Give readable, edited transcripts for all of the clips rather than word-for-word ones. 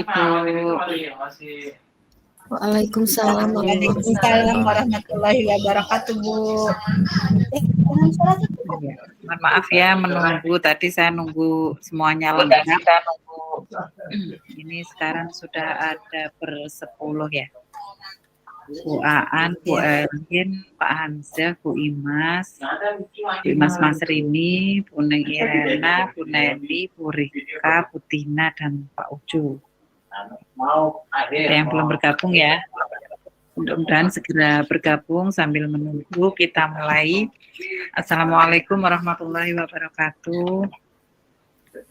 Ibu. Waalaikumsalam Waalaikumsalam warahmatullahi wabarakatuh, Bu. Ya, mohon maaf ya menunggu, tadi saya nunggu semuanya lengkap. Ini sekarang sudah ada bersepuluh ya. Bu Aan, Bu Elin, Pak Hamzah, Bu Imas Mas Rini, Bu Neng Irena, Bu Neni, Bu Rika, Bu Tina, dan Pak Ucu. Ada yang belum bergabung ya. Mudah-mudahan segera bergabung sambil menunggu kita mulai. Assalamualaikum warahmatullahi wabarakatuh.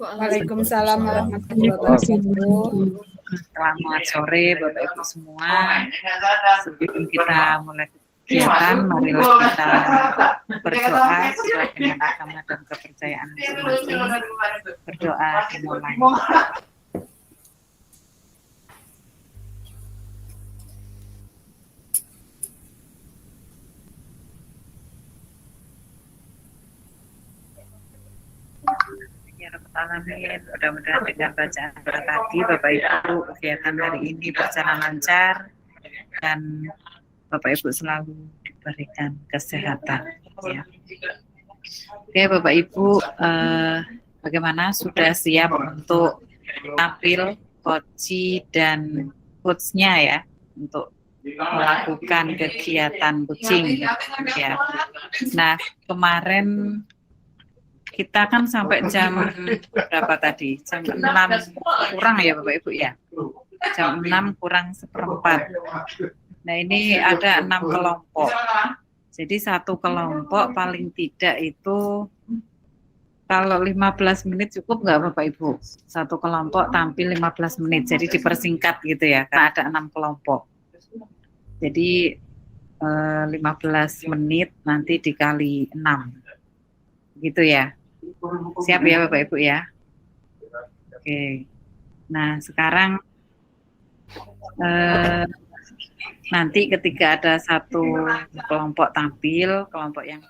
Waalaikumsalam warahmatullahi wabarakatuh. Selamat sore Bapak Ibu semua. Sebelum kita mulai kegiatan, marilah kita berdoa sesuai dengan agama dan kepercayaan masing-masing. Berdoa dimulai. Ya Rabbal Alamin, mudah-mudahan dengan bacaan tadi Bapak Ibu kegiatan hari ini berjalan lancar dan Bapak Ibu selalu diberikan kesehatan ya. Oke Bapak Ibu, bagaimana sudah siap untuk tampil coach dan coachnya ya untuk melakukan kegiatan coaching ya. Nah kemarin kita kan sampai jam berapa tadi? Jam 6 kurang ya Bapak Ibu ya? Jam 6 kurang seperempat. Nah ini ada 6 kelompok. Jadi satu kelompok paling tidak itu kalau 15 menit cukup nggak Bapak Ibu? Satu kelompok tampil 15 menit. Jadi dipersingkat gitu ya, karena ada 6 kelompok. Jadi 15 menit nanti dikali 6. Gitu ya. Siap ya Bapak Ibu ya. Oke. Nah sekarang nanti ketika ada satu kelompok tampil, kelompok yang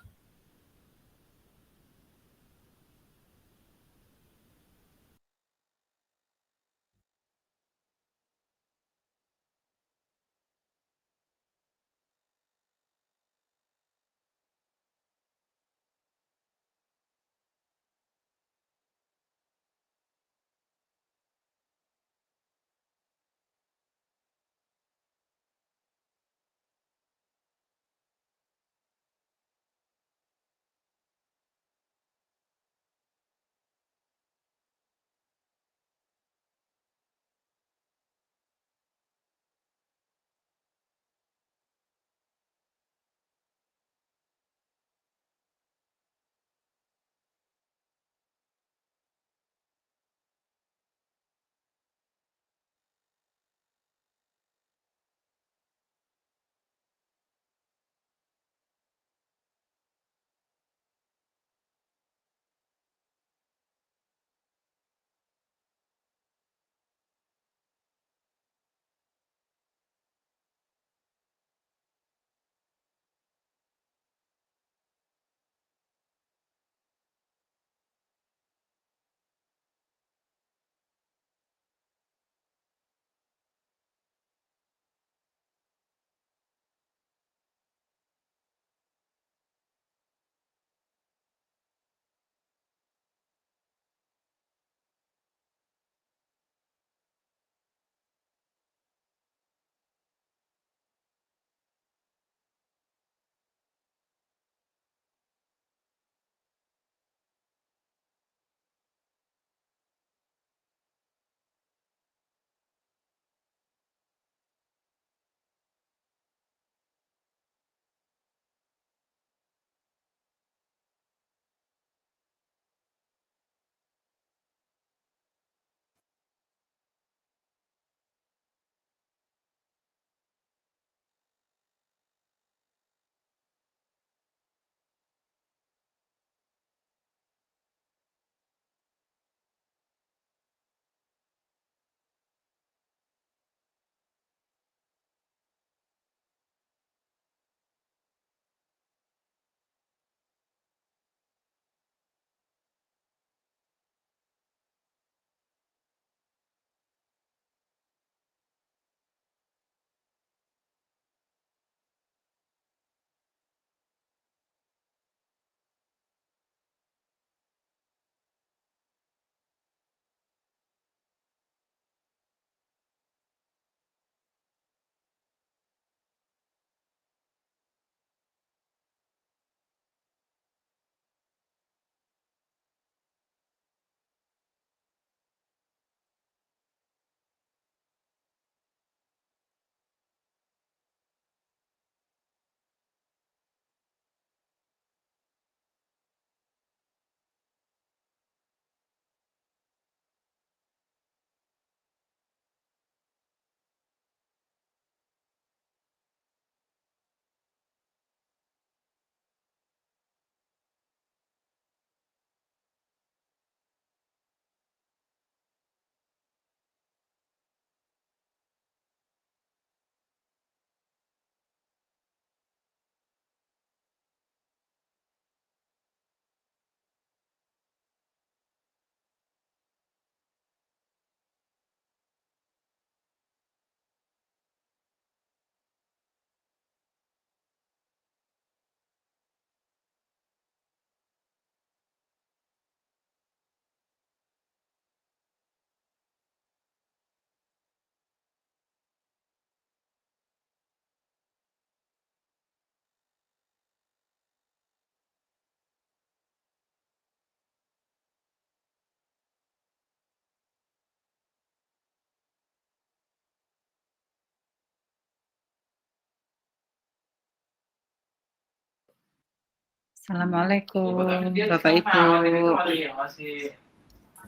Assalamualaikum Bapak Ibu.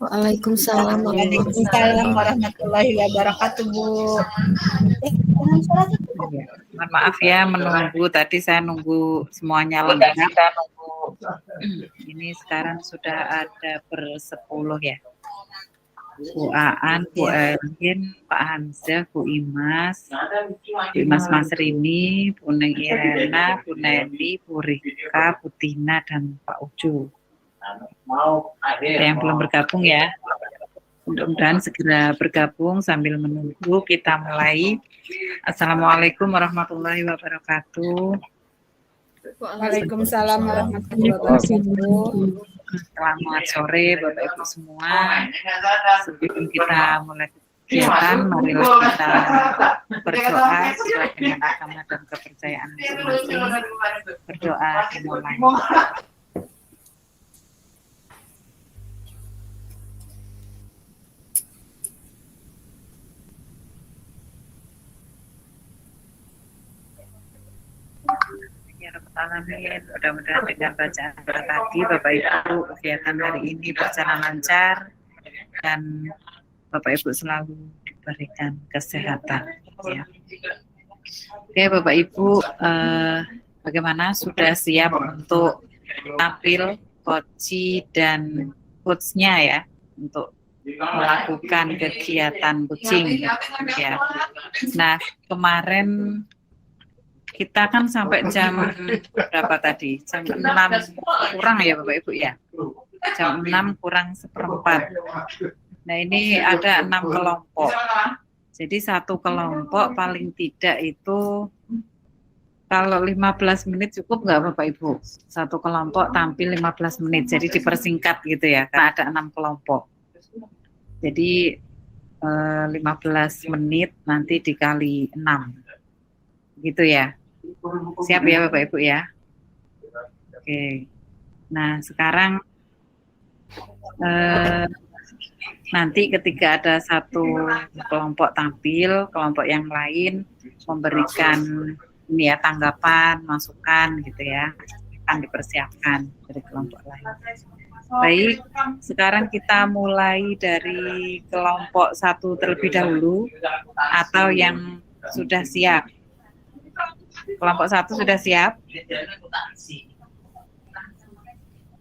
Waalaikumsalam Waalaikumsalam warahmatullahi wabarakatuh, Bu. Ya, mohon maaf ya menunggu, tadi saya nunggu semuanya lengkap. Ini sekarang sudah ada ber-10 ya. Bu Aan, Bu Elin, Pak Hamzah, Bu Imas Masrini, Bu Neng Irena, Bu Neni, Bu Rika, Bu Tina, dan Pak Ucu. Ada yang belum bergabung ya. Mudah-mudahan segera bergabung sambil menunggu kita mulai. Assalamualaikum warahmatullahi wabarakatuh. Waalaikumsalam warahmatullahi wabarakatuh. Selamat sore Bapak Ibu semua. Sebelum kita mulai kegiatan, marilah kita berdoa sesuai dengan agama dan kepercayaan masing-masing. Berdoa dimulai. Ya Rabbal Alamin, mudah-mudahan dengan bacaan tadi Bapak Ibu kegiatan hari ini berjalan lancar dan Bapak Ibu selalu diberikan kesehatan ya. Oke Bapak Ibu, bagaimana, sudah siap untuk tampil coach dan coachnya ya untuk melakukan kegiatan coaching ya. Nah, kemarin kita kan sampai jam berapa tadi? Jam 6 kurang ya Bapak Ibu ya? Jam 6 kurang seperempat. Nah ini ada 6 kelompok. Jadi satu kelompok paling tidak itu kalau 15 menit cukup nggak Bapak Ibu? Satu kelompok tampil 15 menit. Jadi dipersingkat gitu ya, karena ada 6 kelompok. Jadi 15 menit nanti dikali 6. Gitu ya. Siap ya Bapak Ibu ya. Oke. Nah sekarang nanti ketika ada satu kelompok tampil, kelompok yang lain memberikan ini ya tanggapan, masukan gitu ya, akan dipersiapkan dari kelompok lain. Baik, sekarang kita mulai dari kelompok 1 terlebih dahulu atau yang sudah siap. Kelompok 1 sudah siap?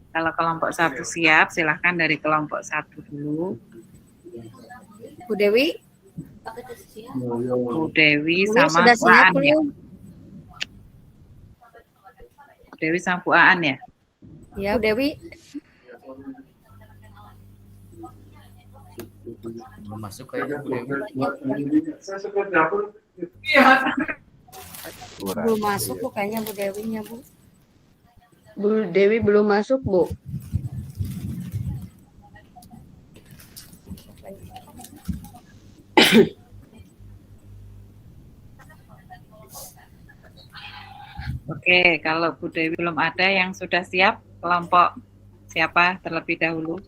Kalau kelompok 1 siap, silahkan dari kelompok 1 dulu. Bu Dewi. Bu Dewi sama sudah Bu siap Aan ya. belum? Bu Dewi sama Bu Aan ya. Ya, Bu Dewi. Belum masuk kayaknya Bu Dewi. Belum masuk Bu kayaknya Bu Dewinya Bu. Bu Dewi belum masuk, Bu. Oke, kalau Bu Dewi belum ada, yang sudah siap kelompok siapa terlebih dahulu?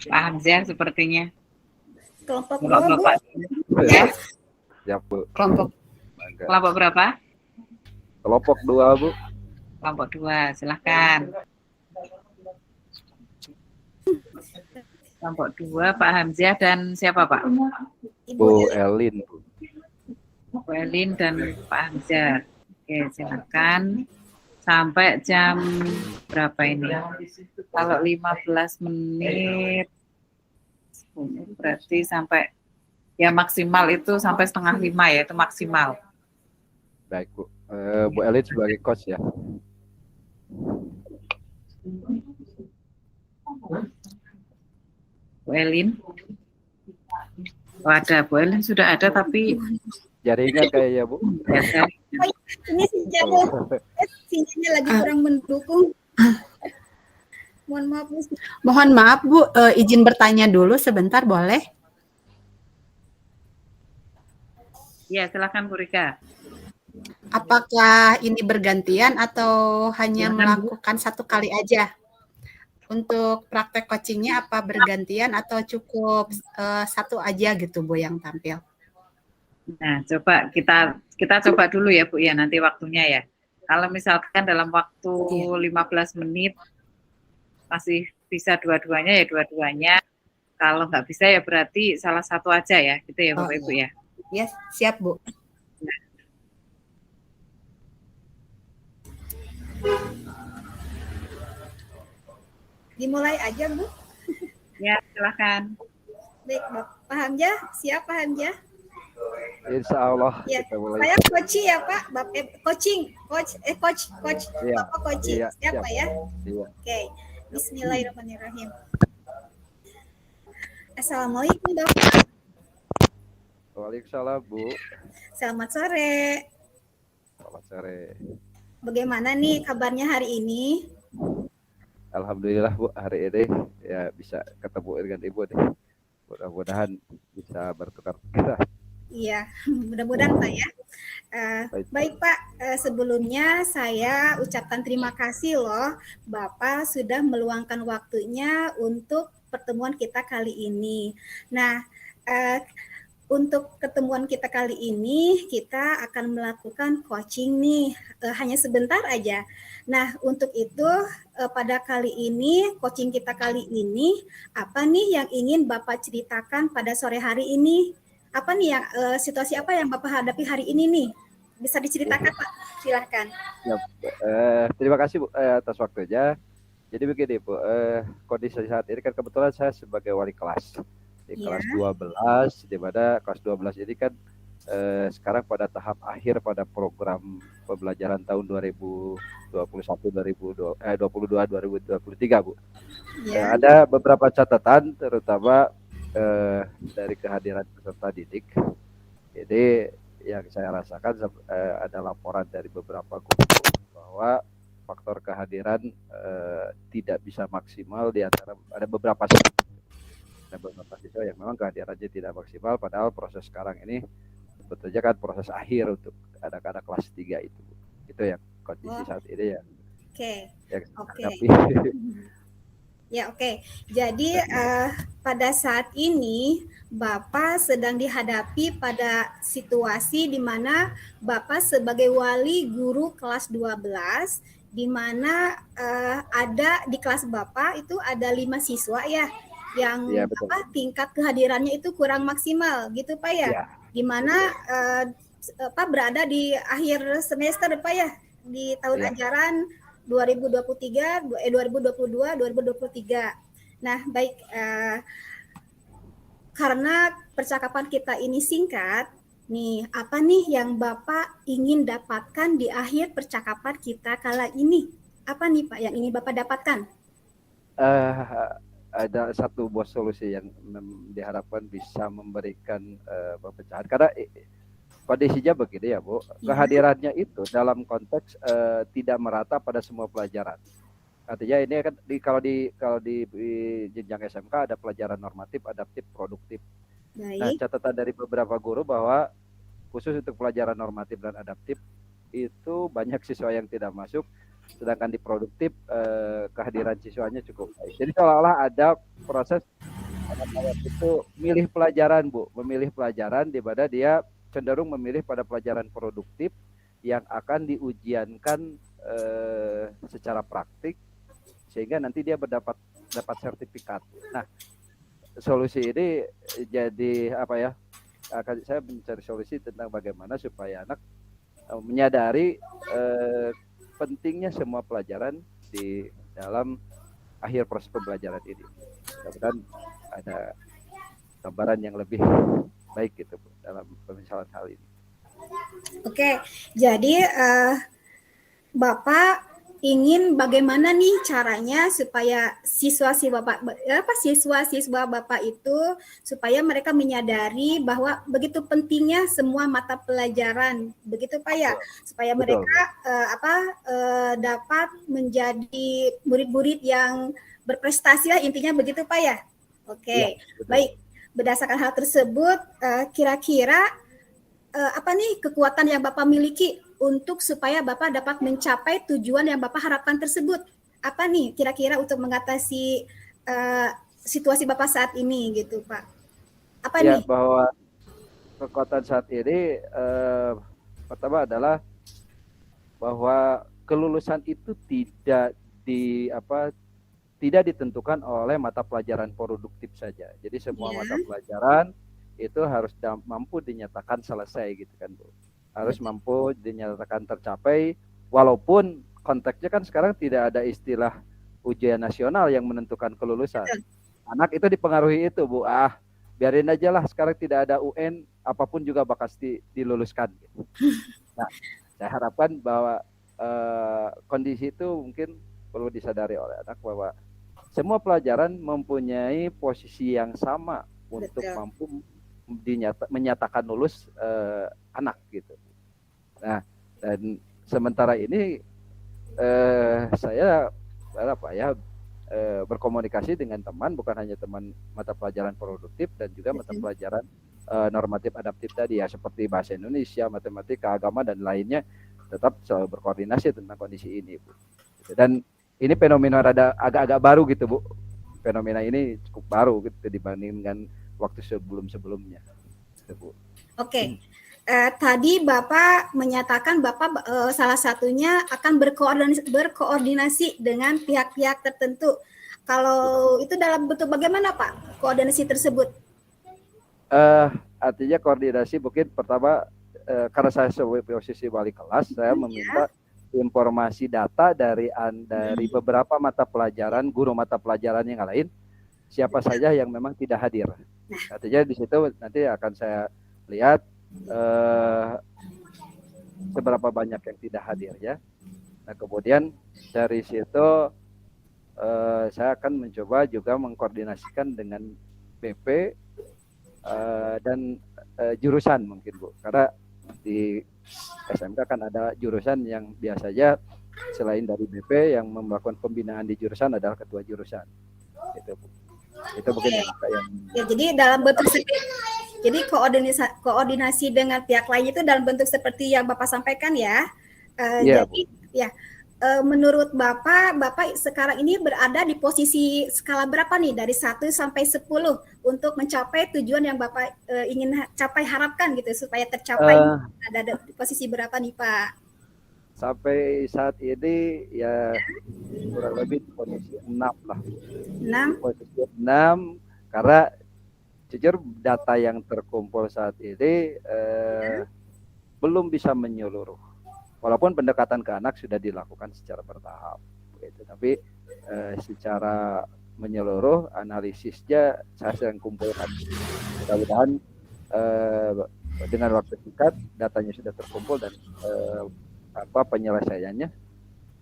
Pak Hamzah sepertinya. Kelompok Bapak. Ya, ya Bu. Kelompok berapa? Kelompok 2 Bu. Kelompok 2, silahkan. Kelompok 2, Pak Hamzah dan siapa Pak? Bu Elin Bu. Bu Elin dan Pak Hamzah. Oke, silakan. Sampai jam berapa ini? Kalau 15 menit, berarti sampai ya maksimal itu sampai 4:30 ya, itu maksimal. Baik Bu. Bu Elin sebagai coach ya. Bu Elin. Oh, ada Bu Elin sudah ada tapi Jaringan kayaknya Bu. ya, Ini sinyalnya lagi kurang mendukung. Mohon maaf Bu. Mohon maaf Bu, izin bertanya dulu sebentar boleh? ya silakan Bu Rika. Apakah ini bergantian atau hanya Silakan, Bu. melakukan satu kali aja? Untuk praktek coachingnya apa bergantian atau cukup satu aja gitu Bu yang tampil? Nah, coba kita coba dulu ya Bu ya, nanti waktunya ya. Kalau misalkan dalam waktu 15 menit masih bisa dua-duanya ya dua-duanya. Kalau nggak bisa ya berarti salah satu aja ya, gitu ya Bapak Ibu ya. Ya, siap Bu. Dimulai aja Bu. Ya, silakan. Baik, Pak Hamzah, siap Pak Hamzah? Insya Allah Ya, kita mulai. saya coaching ya Pak, coach, Iya, Bapak coaching, iya, siap siap. Pak ya? Iya. Oke, Bismillahirrahmanirrahim. Assalamualaikum Bapak, Waalaikumsalam Bu. selamat sore. Selamat sore. Bagaimana nih kabarnya hari ini? Alhamdulillah Bu, hari ini ya bisa ketemu dengan Ibu nih. Mudah-mudahan bisa bertukar pikiran. Iya, mudah-mudahan Pak ya. Baik Pak, sebelumnya saya ucapkan terima kasih loh Bapak sudah meluangkan waktunya untuk pertemuan kita kali ini. Nah, untuk pertemuan kita kali ini kita akan melakukan coaching nih, hanya sebentar aja. Nah, untuk itu pada kali ini, coaching kita kali ini, apa nih yang ingin Bapak ceritakan pada sore hari ini? Apa nih yang situasi apa yang Bapak hadapi hari ini nih? Bisa diceritakan Pak? Silahkan. Ya, terima kasih Bu atas waktunya. Jadi begini Bu, kondisi saat ini kan kebetulan saya sebagai wali kelas di kelas 12, di mana kelas 12 ini kan sekarang pada tahap akhir pada program pembelajaran tahun 2021-2023 Bu. Ada beberapa catatan terutama dari kehadiran peserta didik. Jadi yang saya rasakan ada laporan dari beberapa guru bahwa faktor kehadiran tidak bisa maksimal di antara ada beberapa siswa yang memang kehadirannya tidak maksimal, padahal proses sekarang ini sebetulnya kan proses akhir untuk anak-anak kelas 3 itu. Itu yang kondisi saat ini ya. Oke. Ya, oke. Jadi pada saat ini Bapak sedang dihadapi pada situasi di mana Bapak sebagai wali guru kelas 12, di mana ada di kelas Bapak itu ada 5 siswa ya yang tingkat kehadirannya itu kurang maksimal gitu Pak ya. Di mana Pak berada di akhir semester Pak ya, di tahun ajaran 2022-2023. Nah, baik, karena percakapan kita ini singkat, nih, apa nih yang Bapak ingin dapatkan di akhir percakapan kita kala ini? Apa nih Pak yang ingin Bapak dapatkan? Ada satu buah solusi yang diharapkan bisa memberikan perpecahan. Karena kondisinya begini ya Bu, kehadirannya itu dalam konteks tidak merata pada semua pelajaran. Artinya ini kan kalau di jenjang SMK ada pelajaran normatif, adaptif, produktif. Nah, catatan dari beberapa guru bahwa khusus untuk pelajaran normatif dan adaptif itu banyak siswa yang tidak masuk, sedangkan di produktif kehadiran siswanya cukup baik. Jadi seolah-olah ada proses anak-anak itu memilih pelajaran di mana dia cenderung memilih pada pelajaran produktif yang akan diujiankan secara praktik sehingga nanti dia dapat sertifikat. Nah, solusi ini jadi apa ya? Saya mencari solusi tentang bagaimana supaya anak menyadari pentingnya semua pelajaran di dalam akhir proses pembelajaran ini. Mudah-mudahan ada gambaran yang lebih baik gitu Bu, dalam pemisalan hal ini. Oke, jadi Bapak ingin bagaimana nih caranya supaya siswa-siswa Bapak itu supaya mereka menyadari bahwa begitu pentingnya semua mata pelajaran, begitu Pak ya, supaya mereka dapat menjadi murid-murid yang berprestasi lah, intinya begitu Pak ya. Oke, baik. Berdasarkan hal tersebut, kira-kira apa nih kekuatan yang Bapak miliki untuk supaya Bapak dapat mencapai tujuan yang Bapak harapkan tersebut? Apa nih kira-kira untuk mengatasi situasi Bapak saat ini gitu Pak? Apa nih? kekuatan saat ini pertama adalah bahwa kelulusan itu tidak ditentukan oleh mata pelajaran produktif saja. Jadi semua mata pelajaran itu harus mampu dinyatakan selesai gitu kan Bu. Harus mampu dinyatakan tercapai, walaupun konteksnya kan sekarang tidak ada istilah ujian nasional yang menentukan kelulusan. Anak itu dipengaruhi itu Bu. Biarin aja lah, sekarang tidak ada UN, apapun juga bakal diluluskan gitu. Nah, saya harapkan bahwa kondisi itu mungkin perlu disadari oleh anak bahwa semua pelajaran mempunyai posisi yang sama untuk mampu menyatakan lulus anak gitu. Nah, dan sementara ini saya berkomunikasi dengan teman, bukan hanya teman mata pelajaran produktif dan juga mata pelajaran normatif adaptif tadi ya, seperti bahasa Indonesia, matematika, agama dan lainnya, tetap selalu berkoordinasi tentang kondisi ini Bu. Dan ini fenomena agak-agak baru gitu Bu. Fenomena ini cukup baru gitu dibandingkan waktu sebelum-sebelumnya. Gitu, Bu. Oke. Tadi Bapak menyatakan Bapak salah satunya akan berkoordinasi dengan pihak-pihak tertentu. Kalau itu dalam bentuk bagaimana Pak koordinasi tersebut? Artinya koordinasi mungkin pertama karena saya sebagai posisi wali kelas, saya meminta informasi data dari beberapa mata pelajaran, guru mata pelajaran yang lain, siapa saja yang memang tidak hadir. Artinya di situ nanti akan saya lihat seberapa banyak yang tidak hadir ya. Nah kemudian dari situ saya akan mencoba juga mengkoordinasikan dengan BP dan jurusan mungkin Bu, karena di SMK kan ada jurusan yang biasanya selain dari BP yang melakukan pembinaan di jurusan adalah ketua jurusan. Itu mungkin yang ya, jadi dalam bentuk jadi koordinasi dengan pihak lain itu dalam bentuk seperti yang Bapak sampaikan ya. Jadi Bu. Ya menurut Bapak sekarang ini berada di posisi skala berapa nih dari 1 sampai 10 untuk mencapai tujuan yang Bapak ingin harapkan gitu supaya tercapai. Ada di posisi berapa nih Pak? Sampai saat ini ya kurang lebih posisi 6 lah. 6? Posisi 6 karena jujur data yang terkumpul saat ini belum bisa menyeluruh. Walaupun pendekatan ke anak sudah dilakukan secara bertahap, gitu. Tapi secara menyeluruh analisisnya saya sedang kumpulkan. Mudah-mudahan dengan waktu singkat datanya sudah terkumpul dan penyelesaiannya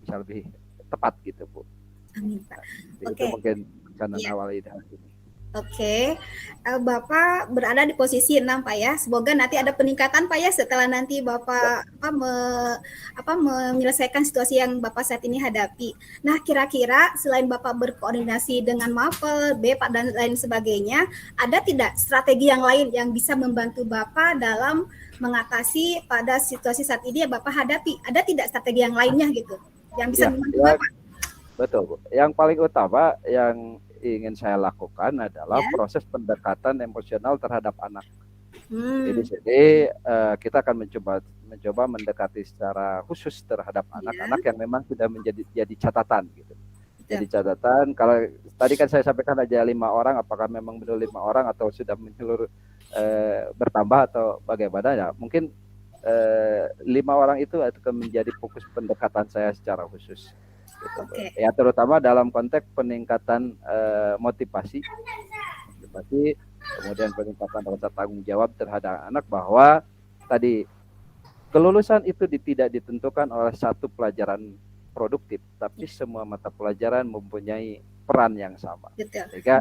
bisa lebih tepat gitu Bu. Amin Pak. Itu mungkin rencana awal ini. Oke, Bapak berada di posisi 6 Pak ya. Semoga nanti ada peningkatan Pak ya setelah nanti Bapak menyelesaikan situasi yang Bapak saat ini hadapi. Nah, kira-kira selain Bapak berkoordinasi dengan Mapel, BPAK dan lain sebagainya, ada tidak strategi yang lain yang bisa membantu Bapak dalam mengatasi pada situasi saat ini yang Bapak hadapi? Ada tidak strategi yang lainnya gitu yang bisa membantu Bapak? Betul Bu. Yang paling utama yang ingin saya lakukan adalah proses pendekatan emosional terhadap anak. Jadi kita akan mencoba mendekati secara khusus terhadap anak-anak yang memang sudah jadi catatan gitu. Jadi catatan, kalau tadi kan saya sampaikan aja 5 orang, apakah memang benar 5 orang atau sudah menyeluruh bertambah atau bagaimana ya? Mungkin 5 orang itu akan menjadi fokus pendekatan saya secara khusus. Gitu. Ya terutama dalam konteks peningkatan motivasi, kemudian peningkatan rasa tanggung jawab terhadap anak bahwa tadi kelulusan itu tidak ditentukan oleh satu pelajaran produktif, tapi semua mata pelajaran mempunyai peran yang sama. Sehingga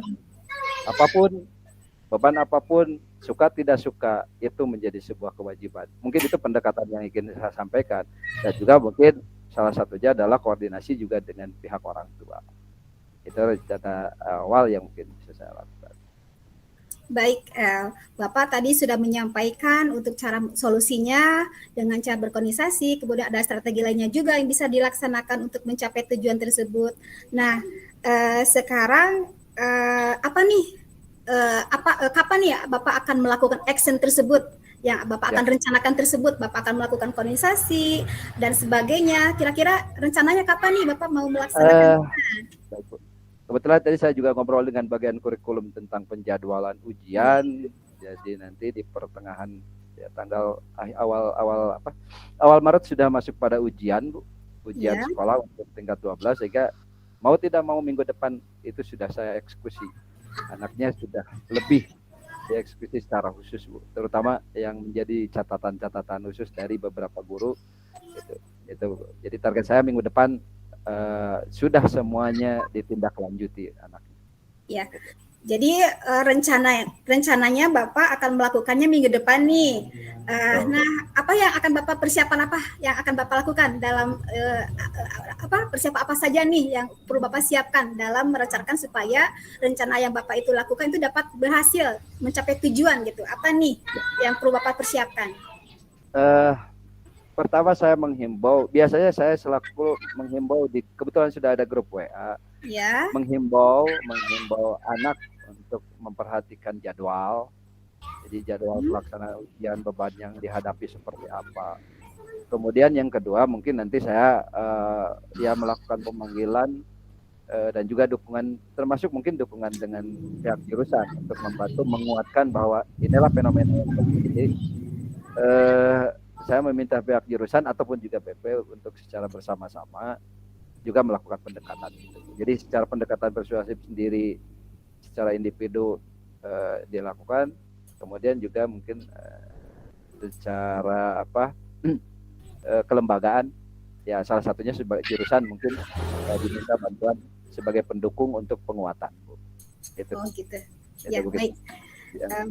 beban apapun, suka tidak suka itu menjadi sebuah kewajiban. Mungkin itu pendekatan yang ingin saya sampaikan, dan juga mungkin salah satunya adalah koordinasi juga dengan pihak orang tua. Itu rencana awal yang mungkin bisa saya lakukan. Baik, Bapak tadi sudah menyampaikan untuk cara solusinya dengan cara berkoordinasi, kemudian ada strategi lainnya juga yang bisa dilaksanakan untuk mencapai tujuan tersebut. Nah, sekarang kapan ya Bapak akan melakukan action tersebut yang Bapak akan rencanakan tersebut? Bapak akan melakukan koordinasi dan sebagainya. Kira-kira rencananya kapan nih Bapak mau melaksanakan? Baik, Bu. Kebetulan tadi saya juga ngobrol dengan bagian kurikulum tentang penjadwalan ujian. Jadi nanti di pertengahan ya, tanggal awal Maret sudah masuk pada ujian, Bu. Ujian sekolah untuk tingkat 12, sehingga mau tidak mau minggu depan itu sudah saya eksekusi. Anaknya sudah lebih dieksekusi secara khusus, Bu. Terutama yang menjadi catatan-catatan khusus dari beberapa guru. Itu. Jadi target saya minggu depan sudah semuanya ditindaklanjuti anaknya. Ya, jadi rencananya Bapak akan melakukannya minggu depan nih. Nah, apa yang akan Bapak persiapan apa yang akan Bapak lakukan dalam persiapan apa saja nih yang perlu Bapak siapkan dalam merencanakan supaya rencana yang Bapak itu lakukan itu dapat berhasil mencapai tujuan gitu. Apa nih yang perlu Bapak persiapkan? Pertama saya menghimbau, biasanya saya selaku menghimbau kebetulan sudah ada grup WA, menghimbau anak untuk memperhatikan jadwal. Jadi jadwal pelaksanaan ujian, beban yang dihadapi seperti apa. Kemudian yang kedua mungkin nanti saya melakukan pemanggilan dan juga dukungan, termasuk mungkin dukungan dengan pihak jurusan untuk membantu menguatkan bahwa inilah fenomena yang terjadi. Saya meminta pihak jurusan ataupun juga PP untuk secara bersama-sama juga melakukan pendekatan. Jadi secara pendekatan persuasif sendiri, secara individu dilakukan, kemudian juga mungkin secara kelembagaan, ya salah satunya sebagai jurusan mungkin diminta bantuan sebagai pendukung untuk penguatan. Gitu. Oh gitu. Ya baik.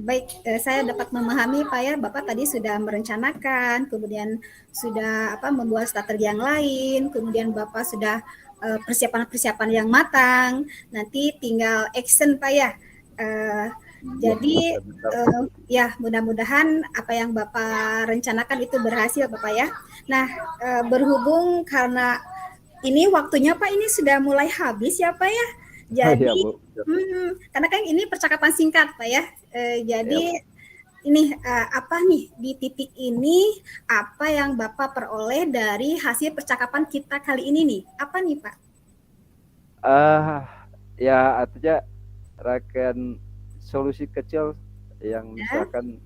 Baik, saya dapat memahami Pak ya, Bapak tadi sudah merencanakan, kemudian sudah membuat strategi yang lain, kemudian Bapak sudah persiapan-persiapan yang matang, nanti tinggal action Pak ya. Jadi ya mudah-mudahan apa yang Bapak rencanakan itu berhasil Bapak ya. Nah, berhubung karena ini waktunya Pak ini sudah mulai habis ya Pak ya. Jadi karena kan ini percakapan singkat Pak ya. Jadi ini apa nih di titik ini apa yang Bapak peroleh dari hasil percakapan kita kali ini nih? Apa nih Pak? Ya artinya rangkaian solusi kecil yang misalkan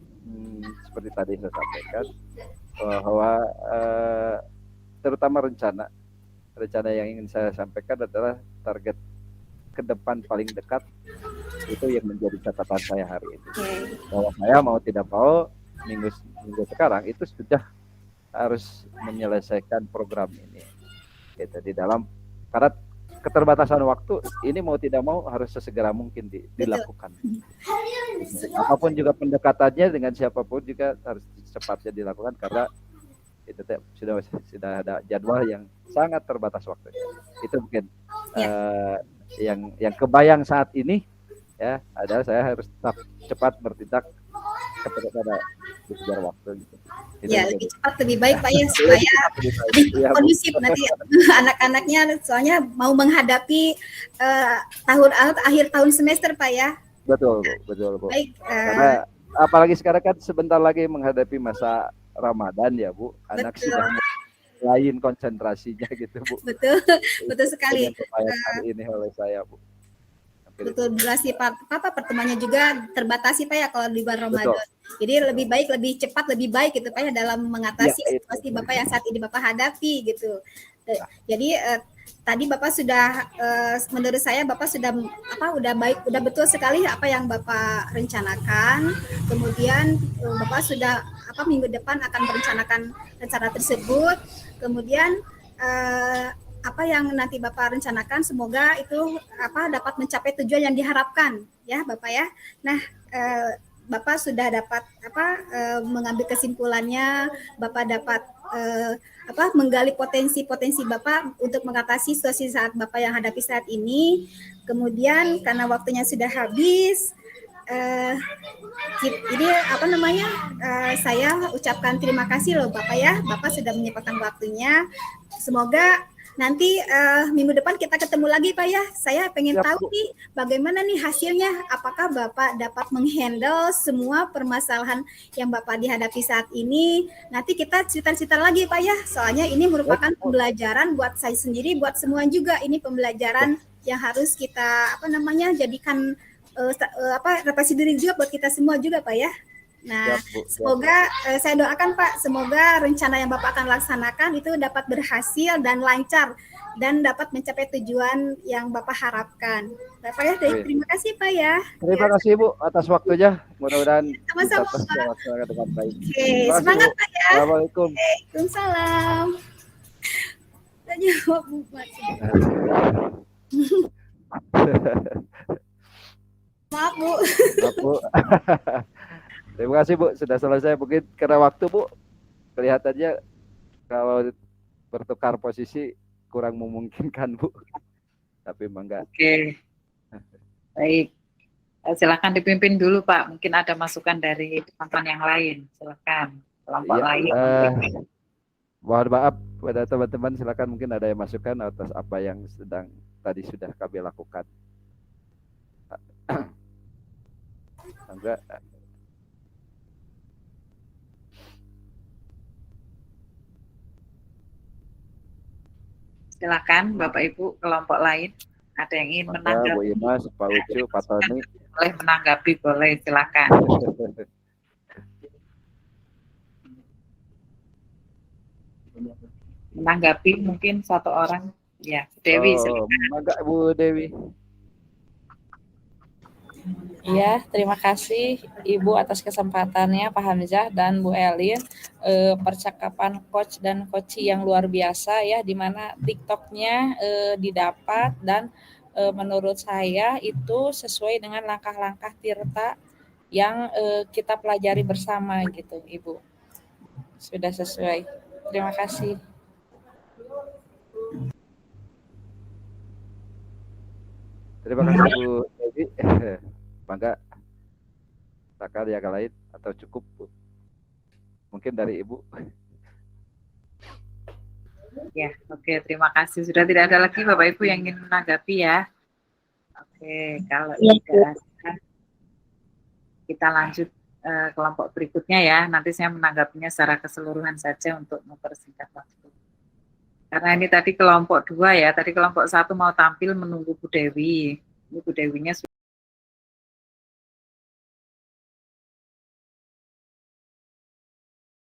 seperti tadi saya sampaikan bahwa terutama rencana yang ingin saya sampaikan adalah target ke depan paling dekat itu yang menjadi catatan saya hari ini. Bahwa saya mau tidak mau minggu sekarang itu sudah harus menyelesaikan program ini. Gitu, di dalam karena keterbatasan waktu ini mau tidak mau harus sesegera mungkin dilakukan. Apapun juga pendekatannya dengan siapapun juga harus secepatnya dilakukan karena itu sudah ada jadwal yang sangat terbatas waktu. Itu mungkin yang kebayang saat ini ya adalah saya harus tetap cepat bertindak kepada kejar waktu gitu. Ya lebih cepat lebih baik Pak ya supaya lebih kondusif nanti anak-anaknya soalnya mau menghadapi akhir tahun semester Pak ya. Betul Bu. Baik. Karena apalagi sekarang kan sebentar lagi menghadapi masa Ramadan ya Bu. Anak sudah lain konsentrasinya gitu Bu. Betul sekali. Hari ini oleh saya Bu. Betul, durasi pertemuannya juga terbatasi Pak ya kalau di bulan Ramadan. Jadi lebih baik, lebih cepat, lebih baik gitu Pak ya dalam mengatasi situasi Bapak yang saat ini Bapak hadapi gitu. Jadi tadi Bapak sudah menurut saya Bapak sudah udah betul sekali apa yang Bapak rencanakan. Kemudian Bapak sudah minggu depan akan merencanakan rencana tersebut. Kemudian apa yang nanti Bapak rencanakan semoga itu dapat mencapai tujuan yang diharapkan ya Bapak ya. Nah, Bapak sudah dapat mengambil kesimpulannya, Bapak dapat menggali potensi-potensi Bapak untuk mengatasi situasi saat Bapak yang hadapi saat ini. Kemudian karena waktunya sudah habis, ini saya ucapkan terima kasih loh Bapak ya, Bapak sudah menyempatkan waktunya. Semoga Nanti minggu depan kita ketemu lagi Pak ya. Saya pengen Siap, tahu Bu. nih bagaimana nih hasilnya. Apakah Bapak dapat menghandle semua permasalahan yang Bapak dihadapi saat ini? Nanti kita cerita-cerita lagi Pak ya. Soalnya ini merupakan pembelajaran buat saya sendiri, buat semua juga. Ini pembelajaran yang harus kita jadikan refleksi diri juga buat kita semua juga Pak ya. Nah, Siap, Bu. Siap. semoga saya doakan Pak, semoga rencana yang Bapak akan laksanakan itu dapat berhasil dan lancar dan dapat mencapai tujuan yang Bapak harapkan. Bapak ya, terima kasih Pak ya. Terima kasih Bu atas waktunya. Mudah-mudahan Sama-sama, bisa Pak. terlaksana dengan baik. Oke, Terima kasih, semangat Bu. Pak ya. Assalamualaikum. Waalaikumsalam. Udah jawab Bu. Maaf Bu. Maaf, Bu. Terima kasih Bu, sudah selesai. Mungkin karena waktu Bu, kelihatannya kalau bertukar posisi kurang memungkinkan Bu. Tapi enggak. Oke. Baik. Silakan dipimpin dulu Pak. Mungkin ada masukan dari teman-teman yang lain. Silakan. Kelompok Ya, lain. mohon maaf pada teman-teman, silakan mungkin ada yang masukan atas apa yang tadi sudah kami lakukan. Enggak. Silakan Bapak Ibu kelompok lain. Ada yang ingin Maka Bu menanggapi, Imas, Pak Ucu, Pak Tony. boleh menanggapi, boleh silakan. Menanggapi mungkin satu orang. Ya, Dewi silakan. Mangga Bu Dewi. Ya, terima kasih Ibu atas kesempatannya, Pak Hamzah dan Bu Elin. Percakapan coach dan coachee yang luar biasa ya, di mana TikToknya didapat dan menurut saya itu sesuai dengan langkah-langkah Tirta yang kita pelajari bersama gitu, Ibu. Sudah sesuai. Terima kasih. Terima kasih Bu Dewi. Mangga. Silakan yang lain atau cukup Bu? Mungkin dari Ibu. Ya, oke, terima kasih. Sudah tidak ada lagi Bapak Ibu yang ingin menanggapi ya. Oke, kalau tidak ada, kita lanjut kelompok berikutnya ya. Nanti saya menanggapinya secara keseluruhan saja untuk mempersingkat waktu. Karena ini tadi kelompok 2 ya. Tadi kelompok 1 mau tampil menunggu Bu Dewi. Ini Bu Dewinya